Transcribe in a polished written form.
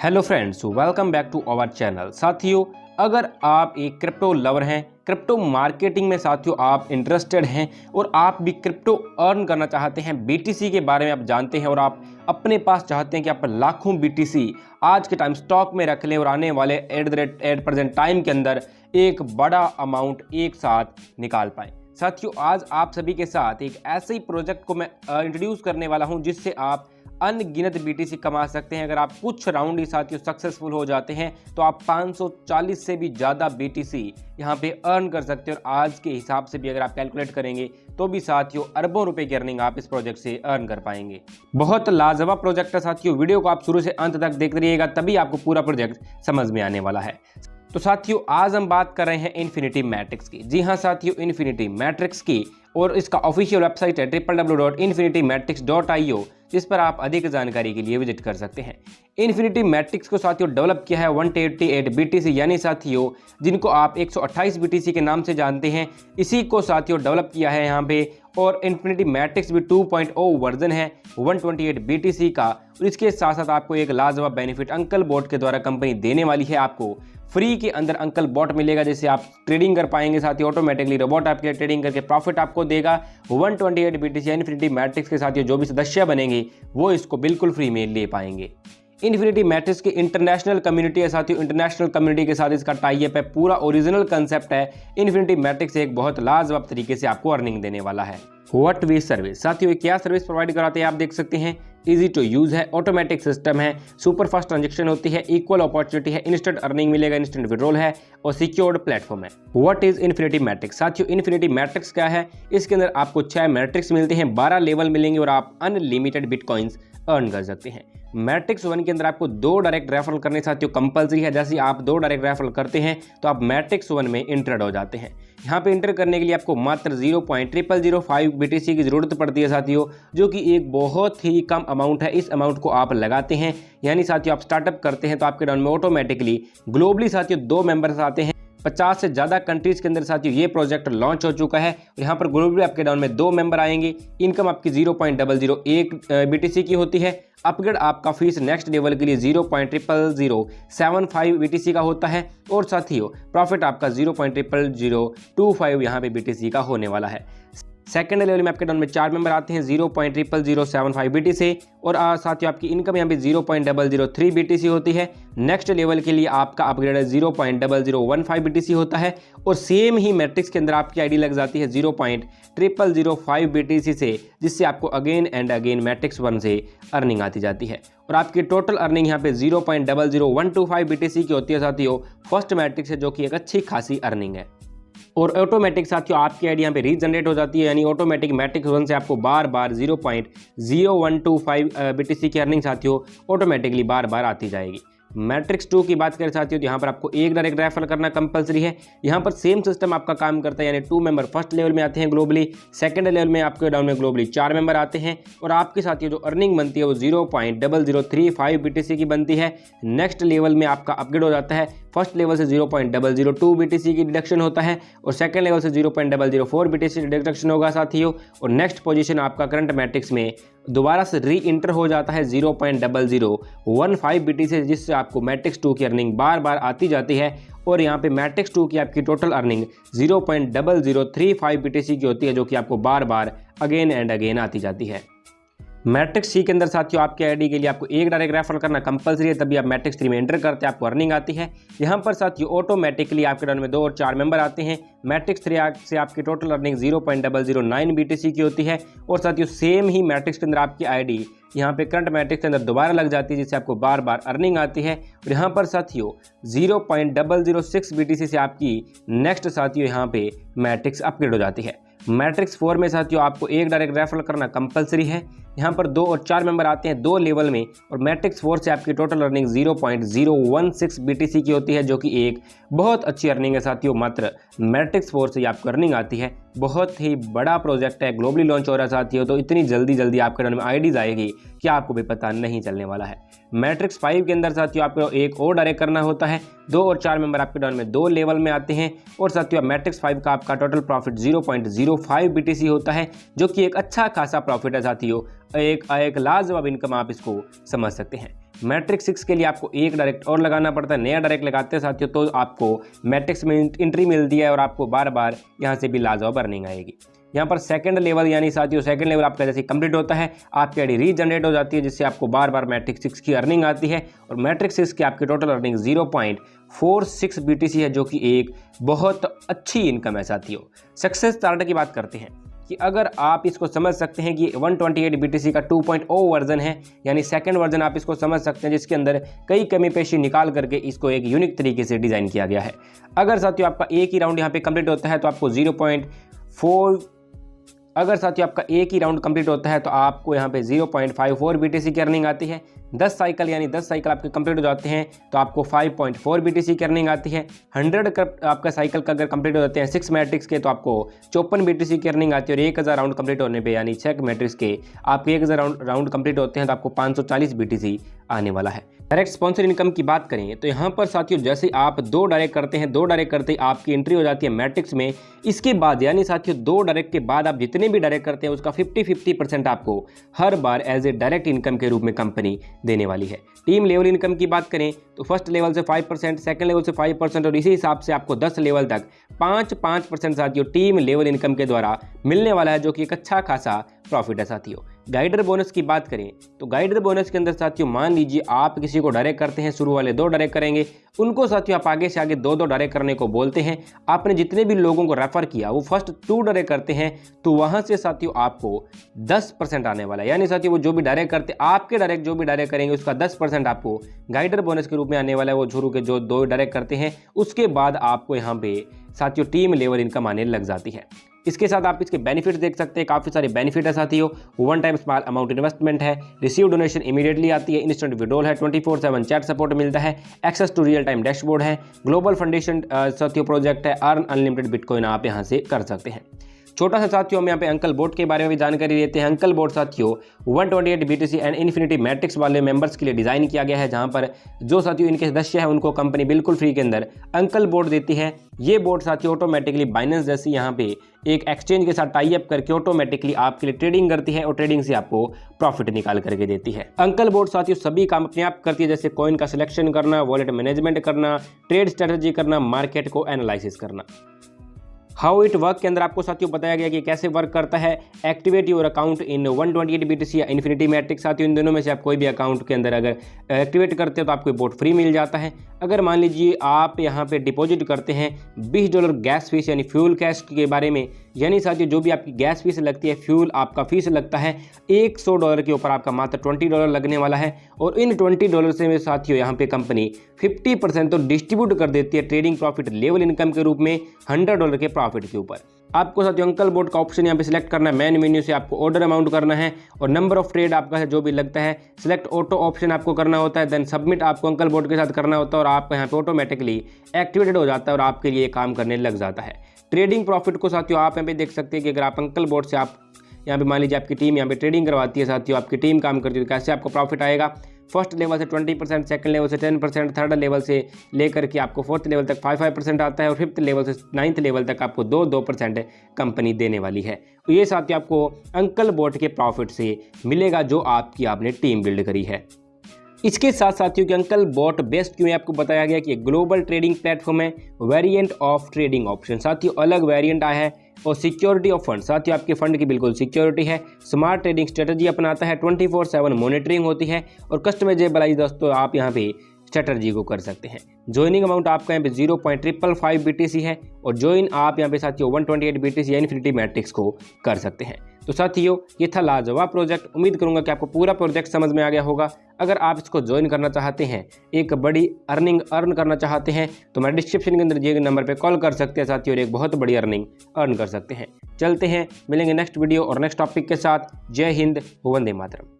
Hello friends, welcome back to our channel. साथियों, अगर आप एक क्रिप्टो लवर हैं, क्रिप्टो मार्केटिंग में साथियों आप इंटरेस्टेड हैं और आप भी क्रिप्टो अर्न करना चाहते हैं, बीटीसी के बारे में आप जानते हैं और आप अपने पास चाहते हैं कि आप लाखों बीटीसी आज के टाइम स्टॉक में रख लें और आने वाले एट प्रेजेंट टाइम के अंदर एक बड़ा अमाउंट एक साथ निकाल पाएं। साथियों, आज आप सभी के साथ एक ऐसे ही प्रोजेक्ट को मैं इंट्रोड्यूस करने वाला हूं जिससे आप अनगिनत बीटीसी कमा सकते हैं। अगर आप कुछ राउंड ही साथियों सक्सेसफुल हो जाते हैं तो आप 540 से भी ज़्यादा बीटीसी यहां पे अर्न कर सकते हैं और आज के हिसाब से भी अगर आप कैलकुलेट करेंगे तो भी साथियों अरबों रुपए की अर्निंग आप इस प्रोजेक्ट से अर्न कर पाएंगे। बहुत लाजवाब प्रोजेक्ट है साथियों, वीडियो को आप शुरू से अंत तक देखते रहिएगा, तभी आपको पूरा प्रोजेक्ट समझ में आने वाला है। तो साथियों, आज हम बात कर रहे हैं इन्फिनिटी मैट्रिक्स की। जी हाँ साथियों, इन्फिनिटी मैट्रिक्स की, और इसका ऑफिशियल वेबसाइट है www.infinitymatrix.io, जिस पर आप अधिक जानकारी के लिए विजिट कर सकते हैं। इन्फिनिटी मैट्रिक्स को साथियों डेवलप किया है 188 बीटीसी, यानी साथियों जिनको आप 128 बीटीसी के नाम से जानते हैं, इसी को साथियों डेवलप किया है यहाँ पे। और इन्फिनिटी मैट्रिक्स भी 2.0 वर्जन है 128 बीटीसी का। और इसके साथ साथ आपको एक लाजवाब बेनिफिट अंकल बॉट के द्वारा कंपनी देने वाली है। आपको फ्री के अंदर अंकल बॉट मिलेगा, जैसे आप ट्रेडिंग कर पाएंगे। साथ ही ऑटोमेटिकली रोबोट आपके लिए ट्रेडिंग करके प्रॉफिट आपको देगा। 128 बीटीसी इन्फिनिटी मैट्रिक्स के साथ जो भी सदस्य बनेंगे वो इसको बिल्कुल फ्री में ले पाएंगे। इन्फिनिटी मैट्रिक्स की इंटरनेशनल कम्युनिटी है साथियों, इंटरनेशनल कम्युनिटी के साथ इसका टाई अप है। पूरा ओरिजिनल कंसेप्ट है। इन्फिनिटी मैट्रिक्स एक बहुत लाजवाब तरीके से आपको अर्निंग देने वाला है। व्हाट वी सर्विस, साथियों क्या सर्विस प्रोवाइड कराते हैं आप देख सकते हैं। इजी टू यूज है, ऑटोमेटिक सिस्टम है, सुपर फास्ट ट्रांजेक्शन होती है, इक्वल अपॉर्चुनिटी है, इंस्टेंट अर्निंग मिलेगा, इंस्टेंट विड्रॉल है और सिक्योर्ड प्लेटफॉर्म है। व्हाट इज इन्फिनिटी मैट्रिक्स, साथियों इन्फिनिटी मैट्रिक्स क्या है। इसके अंदर आपको 6 मैट्रिक्स मिलते हैं, 12 लेवल मिलेंगे और आप अनलिमिटेड बिटकॉइंस अर्न कर सकते हैं। मैट्रिक्स 1 के अंदर आपको 2 डायरेक्ट रेफरल करने साथियों कंपलसरी है। जैसे आप 2 डायरेक्ट रेफरल करते हैं तो आप मैट्रिक्स 1 में इंटर्ड हो जाते हैं। यहाँ पे इंटर करने के लिए आपको मात्र 0.0005 बीटीसी की जरूरत पड़ती है साथियों, जो कि एक बहुत ही कम अमाउंट है। इस अमाउंट को आप लगाते हैं, यानी साथियों आप स्टार्टअप करते हैं तो आपके डाउन में ऑटोमेटिकली ग्लोबली साथियों 2 मेंबर्स आते हैं। 50 से ज़्यादा कंट्रीज़ के अंदर साथियों ये प्रोजेक्ट लॉन्च हो चुका है। यहाँ पर ग्लोबली आपके डाउन में 2 मेंबर आएंगे। इनकम आपकी 0.001 बीटीसी की होती है। अपग्रेड आपका फीस नेक्स्ट लेवल के लिए 0.00075 बीटीसी का होता है और साथियों प्रॉफिट आपका 0.00025 यहाँ पे बीटीसी का होने वाला है। सेकंड लेवल में आपके डाउन में 4 मेंबर आते हैं 0.00075 बीटी से, और साथियों आपकी इनकम यहाँ पे 0.003 बीटीसी होती है। नेक्स्ट लेवल के लिए आपका अपग्रेड 0.0015 बीटीसी होता है और सेम ही मैट्रिक्स के अंदर आपकी आईडी लग जाती है 0.0005 बीटीसी से, जिससे आपको अगेन एंड अगेन मैट्रिक्स 1 से अर्निंग आती जाती है। और आपकी टोटल अर्निंग यहाँ पे 0.00125 बीटीसी की होती है साथियों। फर्स्ट मैट्रिक्स है जो कि एक अच्छी खासी अर्निंग है। और ऑटोमेटिक साथियों आपकी आईडी यहाँ पे रीजनरेट हो जाती है, यानी ऑटोमेटिक मैट्रिक्स 1 से आपको बार बार 0.0125 बीटीसी की अर्निंग साथियों ऑटोमेटिकली बार बार आती जाएगी। मैट्रिक्स 2 की बात करें साथियों तो यहाँ पर आपको एक डायरेक्ट रेफर करना कंपलसरी है। यहाँ पर सेम सिस्टम आपका काम करता है, यानी 2 मेंबर फर्स्ट लेवल में आते हैं ग्लोबली, सेकंड लेवल में आपके डाउन में ग्लोबली 4 मेंबर आते हैं और आपके साथियों जो अर्निंग बनती है वो 0.0035 बीटीसी की बनती है। नेक्स्ट लेवल में आपका अपग्रेड हो जाता है। फर्स्ट लेवल से 0.002 बीटीसी की डिडक्शन होता है और सेकंड लेवल से 0.004 बीटीसी डिडक्शन होगा साथियों। और नेक्स्ट पोजीशन आपका करंट मैट्रिक्स में दोबारा से री इंटर हो जाता है 0.0015 बीटीसी, जिससे आपको मैट्रिक्स 2 की अर्निंग बार बार आती जाती है। और यहाँ पे मैट्रिक्स 2 की आपकी टोटल अर्निंग 0.0035 बीटीसी की होती है, जो कि आपको बार बार अगेन एंड अगेन आती जाती है। मैट्रिक्स सी के अंदर साथियों आपके आईडी के लिए आपको एक डायरेक्ट रेफर करना कंपलसरी है, तभी आप मैट्रिक्स 3 में एंटर करते हैं आपको अर्निंग आती है। यहाँ पर साथियों ऑटोमेटिकली आपके डाउन में 2 और 4 मेंबर आते हैं। मैट्रिक्स 3 से आपकी टोटल अर्निंग 0.009 बीटीसी की होती है। और साथियों सेम ही मैट्रिक्स के अंदर आपकी आईडी यहाँ पे करंट मैट्रिक्स के अंदर दोबारा लग जाती है, जिससे आपको बार बार अर्निंग आती है। और यहाँ पर साथियों 0.006 बीटीसी से आपकी नेक्स्ट साथियों यहाँ पे मैट्रिक्स अपग्रेड हो जाती है। मैट्रिक्स 4 में साथियों आपको एक डायरेक्ट रेफरल करना कंपलसरी है। यहाँ पर 2 और 4 मेंबर आते हैं 2 लेवल में और मैट्रिक्स 4 से आपकी टोटल अर्निंग 0.016 बीटीसी की होती है, जो कि एक बहुत अच्छी अर्निंग है साथियों। मात्र मैट्रिक्स 4 से आपको अर्निंग आती है। बहुत ही बड़ा प्रोजेक्ट है, ग्लोबली लॉन्च हो रहा है साथियों, तो इतनी जल्दी आपके डाउन में आईडीज आएगी कि आपको भी पता नहीं चलने वाला है। मैट्रिक्स 5 के अंदर साथियों आपको एक और डायरेक्ट करना होता है। 2 और 4 मेंबर आपके डाउन में 2 लेवल में आते हैं और साथियों मैट्रिक्स 5 का आपका टोटल प्रॉफिट 0.05 बीटीसी होता है, जो कि एक अच्छा खासा प्रॉफिट है साथियों। एक लाजवाब इनकम आप इसको समझ सकते हैं। मैट्रिक्स 6 के लिए आपको एक डायरेक्ट और लगाना पड़ता है। नया डायरेक्ट लगाते हैं साथियों तो आपको मैट्रिक्स में एंट्री मिलती है और आपको बार बार यहाँ से भी लाजवाब अर्निंग आएगी। यहाँ पर सेकंड लेवल यानी साथियों सेकंड लेवल आपका जैसे कंप्लीट होता है आपकी आईडी रीजनरेट हो जाती है, जिससे आपको बार बार मैट्रिक्स 6 की अर्निंग आती है और मैट्रिक्स 6 की आपकी टोटल अर्निंग 0.46 BTC है, जो कि एक बहुत अच्छी इनकम है साथियों। सक्सेस स्टार्टर की बात करते हैं कि अगर आप इसको समझ सकते हैं कि 128 BTC का 2.0 वर्जन है, यानी सेकंड वर्जन आप इसको समझ सकते हैं, जिसके अंदर कई कमी पेशी निकाल करके इसको एक यूनिक तरीके से डिज़ाइन किया गया है। अगर साथियों आपका एक ही राउंड यहाँ पे कंप्लीट होता है तो आपको 0.4 अगर साथियों आपका एक ही राउंड कंप्लीट होता है तो आपको यहाँ पे 0.54 BTC की अर्निंग आती है। 10 साइकिल यानी 10 साइकिल आपके कंप्लीट हो जाते हैं तो आपको 5.4 BTC की अर्निंग आती है। 100 आपका साइकिल का अगर कंप्लीट हो जाते हैं 6 मैट्रिक्स के तो आपको 54 BTC की अर्निंग आती है और 1000 राउंड कंप्लीट होने पे यानी 6 मैट्रिक्स के आपके 1000 राउंड कंप्लीट होते हैं तो आपको 540 BTC आने वाला है। डायरेक्ट स्पॉन्सर इनकम की बात करें तो यहाँ पर साथियों जैसे आप 2 डायरेक्ट करते हैं, 2 डायरेक्ट करते ही आपकी एंट्री हो जाती है मैट्रिक्स में। इसके बाद यानी साथियों 2 डायरेक्ट के बाद आप जितने भी डायरेक्ट करते हैं उसका 50-50% आपको हर बार एज ए डायरेक्ट इनकम के रूप में कंपनी देने वाली है। टीम लेवल इनकम की बात करें तो फर्स्ट लेवल से 5%, सेकंड लेवल से 5% और इसी हिसाब से आपको 10 लेवल तक 5% साथियों टीम लेवल इनकम के द्वारा मिलने वाला है, जो कि एक अच्छा खासा प्रॉफिट है साथियों। गाइडर बोनस की बात करें तो गाइडर बोनस के अंदर साथियों मान लीजिए आप किसी को डायरेक्ट करते हैं, शुरू वाले 2 डायरेक्ट करेंगे, उनको साथियों आप आगे से आगे 2 डायरेक्ट करने को बोलते हैं। आपने जितने भी लोगों को रेफर किया वो फर्स्ट 2 डायरेक्ट करते हैं तो वहां से साथियों आपको 10% आने वाला है, यानी साथियों वो जो भी डायरेक्ट करते आपके डायरेक्ट जो भी डायरेक्ट करेंगे उसका 10% आपको गाइडर बोनस के रूप में आने वाला है। वो शुरू के जो 2 डायरेक्ट करते हैं उसके बाद आपको यहाँ पे साथियों टीम लेवल इनकम आने लग जाती है। इसके साथ आप इसके बेनिफिट्स देख सकते हैं, काफ़ी सारे बेनिफिट है साथियों। 1 टाइम स्मॉल अमाउंट इन्वेस्टमेंट है, रिसीव डोनेशन इमीडिएटली आती है, इंस्टेंट विड्रॉल है, 24/7 चैट सपोर्ट मिलता है, access to real time dashboard है, ग्लोबल फंडेशन साथियों प्रोजेक्ट है, अर्न अनलिमिटेड बिटकॉइन आप यहाँ से कर सकते हैं। छोटा सा साथियों हम यहाँ पे अंकल बोट के बारे में भी जानकारी देते हैं। अंकल बोट साथियों 128 BTC एंड इन्फिनिटी मैट्रिक्स वाले मेंबर्स के लिए डिज़ाइन किया गया है, जहाँ पर जो साथियों इनके सदस्य हैं उनको कंपनी बिल्कुल फ्री के अंदर अंकल बोट देती है। ये बोट साथियों ऑटोमेटिकली बाइनेंस जैसी यहाँ पे एक एक्सचेंज के साथ टाई अप करके ऑटोमेटिकली आपके लिए ट्रेडिंग करती है और ट्रेडिंग से आपको प्रॉफिट निकाल करके देती है। अंकल बोट साथियों सभी काम अपने आप करती है, जैसे कॉइन का सिलेक्शन करना, वॉलेट मैनेजमेंट करना, ट्रेड स्ट्रेटजी करना, मार्केट को एनालिसिस करना। हाउ इट वर्क के अंदर आपको साथियों बताया गया कि कैसे वर्क करता है। Activate your account in 128 BTC या इन्फिनिटी मैट्रिक्स साथियों इन दोनों में से आप कोई भी अकाउंट के अंदर अगर एक्टिवेट करते हो तो आपको बोट फ्री मिल जाता है। अगर मान लीजिए आप यहाँ पे डिपॉजिट करते हैं $20 गैस फीस यानी फ्यूल कैश के बारे में, यानी साथियों जो भी आपकी गैस फीस लगती है, फ्यूल आपका फीस लगता है $100 के ऊपर आपका मात्र $20 लगने वाला है और इन $20 से में साथियों यहाँ पे कंपनी 50% तो डिस्ट्रीब्यूट कर देती है ट्रेडिंग प्रॉफिट लेवल इनकम के रूप में $100 के प्रॉफिट के ऊपर। आपको साथियों अंकल बोट का ऑप्शन यहाँ पे सिलेक्ट करना है, मेन मेन्यू से आपको ऑर्डर अमाउंट करना है और नंबर ऑफ ट्रेड आपका है जो भी लगता है, सिलेक्ट ऑटो ऑप्शन आपको करना होता है, देन सबमिट आपको अंकल बोट के साथ करना होता है और आपका यहाँ पे ऑटोमेटिकली एक्टिवेटेड हो जाता है और आपके लिए काम करने लग जाता है। ट्रेडिंग प्रॉफिट को साथियों आप यहाँ पे देख सकते हैं कि अगर आप अंकल बोट से आप यहाँ पे मान लीजिए आपकी टीम यहाँ पे ट्रेडिंग करवाती है साथियों, आपकी टीम काम करती है तो कैसे आपको प्रॉफिट आएगा। फर्स्ट लेवल से 20%, सेकंड लेवल से 10%, थर्ड लेवल से लेकर के आपको फोर्थ लेवल तक 5% आता है और फिफ्थ लेवल से 9th लेवल तक आपको 2% कंपनी देने वाली है। तो ये साथियों आपको अंकल बोट के प्रॉफिट से मिलेगा जो आपकी आपने टीम बिल्ड करी है। इसके साथ साथियों कि अंकल बोट बेस्ट क्यों है आपको बताया गया कि ग्लोबल ट्रेडिंग प्लेटफॉर्म है, वेरिएंट ऑफ ट्रेडिंग ऑप्शन साथियों अलग वेरिएंट आया है और सिक्योरिटी ऑफ फंड साथियों आपके फंड की बिल्कुल सिक्योरिटी है। स्मार्ट ट्रेडिंग स्ट्रेटजी अपनाता है, 24/7 मॉनिटरिंग होती है और कस्टमाइजेबल दोस्तों आप यहाँ पे स्ट्रेटजी को कर सकते हैं। ज्वाइनिंग अमाउंट आपका यहाँ पे 0.555 BTC है और ज्वाइन आप यहाँ पे साथियों 128 BTC या इन्फिनिटी मैट्रिक्स को कर सकते हैं। तो साथियों ये था लाजवाब प्रोजेक्ट, उम्मीद करूंगा कि आपको पूरा प्रोजेक्ट समझ में आ गया होगा। अगर आप इसको ज्वाइन करना चाहते हैं, एक बड़ी अर्न करना चाहते हैं तो मैं डिस्क्रिप्शन के अंदर दिए गए नंबर पर कॉल कर सकते हैं साथियों और एक बहुत बड़ी अर्निंग अर्न कर सकते हैं। चलते हैं, मिलेंगे नेक्स्ट वीडियो और नेक्स्ट टॉपिक के साथ। जय हिंद, वंदे मातरम।